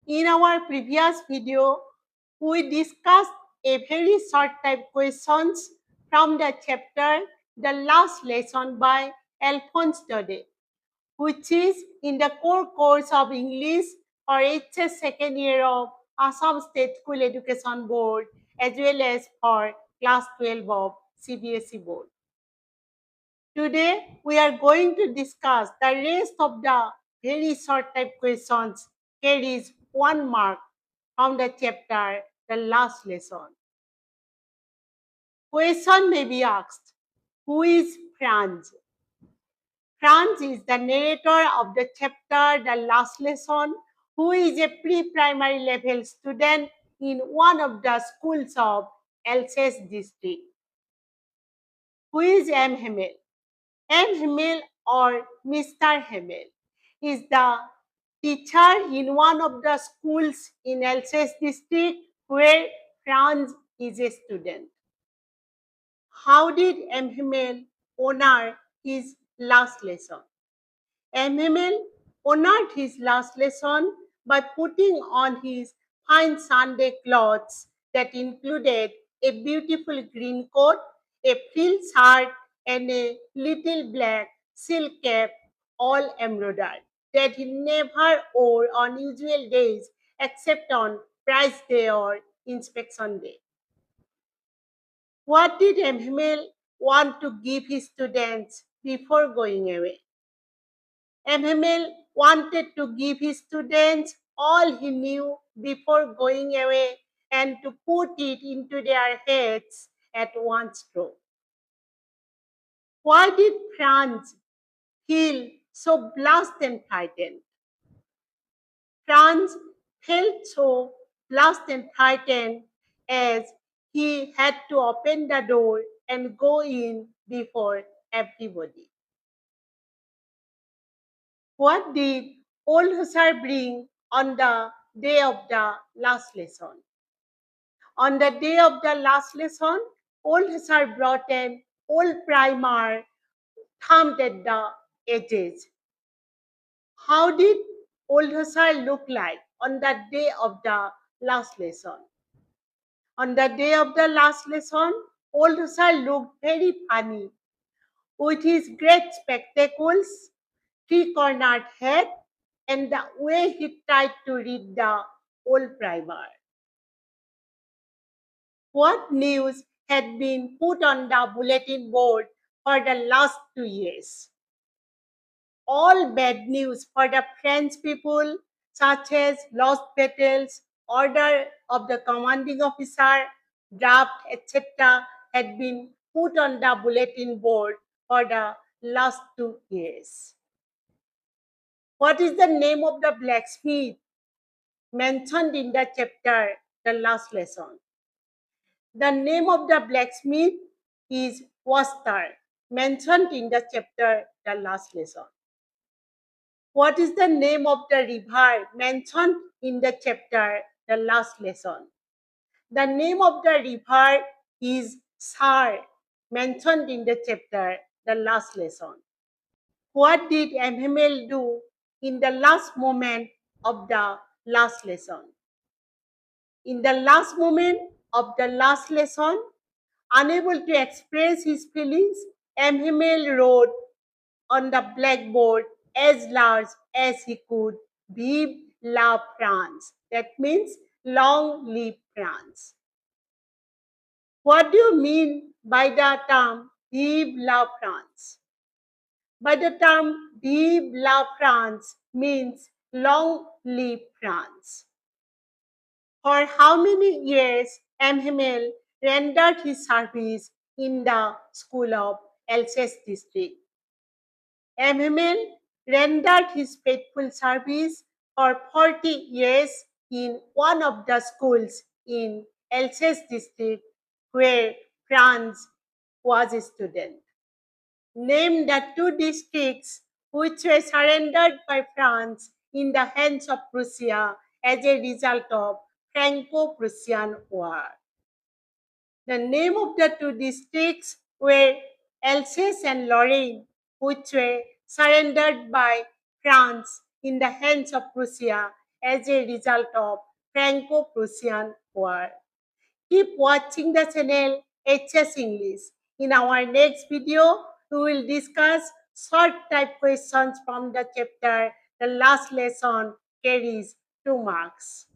In our previous video, we discussed a very short type questions from the chapter The Last Lesson by Alphonse Daudet, which is in the core course of English for HS second year of Assam State School Education Board as well as for class 12 of CBSE Board. Today, we are going to discuss the rest of the very short type questions carries 1 mark from the chapter The Last Lesson. Question may be asked, who is Franz? Franz is the narrator of the chapter The Last Lesson, who is a pre-primary level student in one of the schools of Alsace district. Who is M. Hemel? M. Hemel or Mr. Hemel is the teacher in one of the schools in Alsace district where Franz is a student. How did M. Hemel honor his last lesson? M. Hemel honored his last lesson by putting on his fine Sunday clothes that included a beautiful green coat, a frilled shirt, and a little black silk cap, all embroidered, that he never wore on usual days except on prize day or inspection day. What did M. Hemel want to give his students before going away? M. Hemel wanted to give his students all he knew before going away and to put it into their heads at one stroke. Why did Franz feel so blushed and frightened? Franz felt so blushed and frightened as he had to open the door and go in before everybody. What did old Hussar bring on the day of the last lesson? On the day of the last lesson, old Hussar brought an old primer thumbed at the edges. How did old Hussar look like on the day of the last lesson? On the day of the last lesson, old Hussar looked very funny with his great spectacles, three-cornered hat, and the way he tried to read the old primer. What news had been put on the bulletin board for the last 2 years? All bad news for the French people, such as lost battles, order of the commanding officer, draft, etc., had been put on the bulletin board for the last 2 years. What is the name of the blacksmith mentioned in the chapter, The Last Lesson? The name of the blacksmith is Wastar, mentioned in the chapter, The Last Lesson. What is the name of the river mentioned in the chapter, The Last Lesson? The name of the river is Sar, mentioned in the chapter, The Last Lesson. What did M. Hemel do in the last moment of the last lesson? In the last moment of the last lesson, unable to express his feelings, M. Hemel wrote on the blackboard as large as he could, Vive la France. That means long live France. What do you mean by the term Vive la France? By the term Vive la France means long live France. For how many years M. Hemel rendered his service in the school of Alsace district? M. Hemel rendered his faithful service for 40 years in one of the schools in Alsace district where Franz was a student. Name the 2 districts which were surrendered by France in the hands of Prussia as a result of Franco-Prussian War. The name of the 2 districts were Alsace and Lorraine, which were surrendered by France in the hands of Prussia as a result of Franco-Prussian War. Keep watching the channel HS English. In our next video, we will discuss short type questions from the chapter The Last Lesson Carries 2 marks.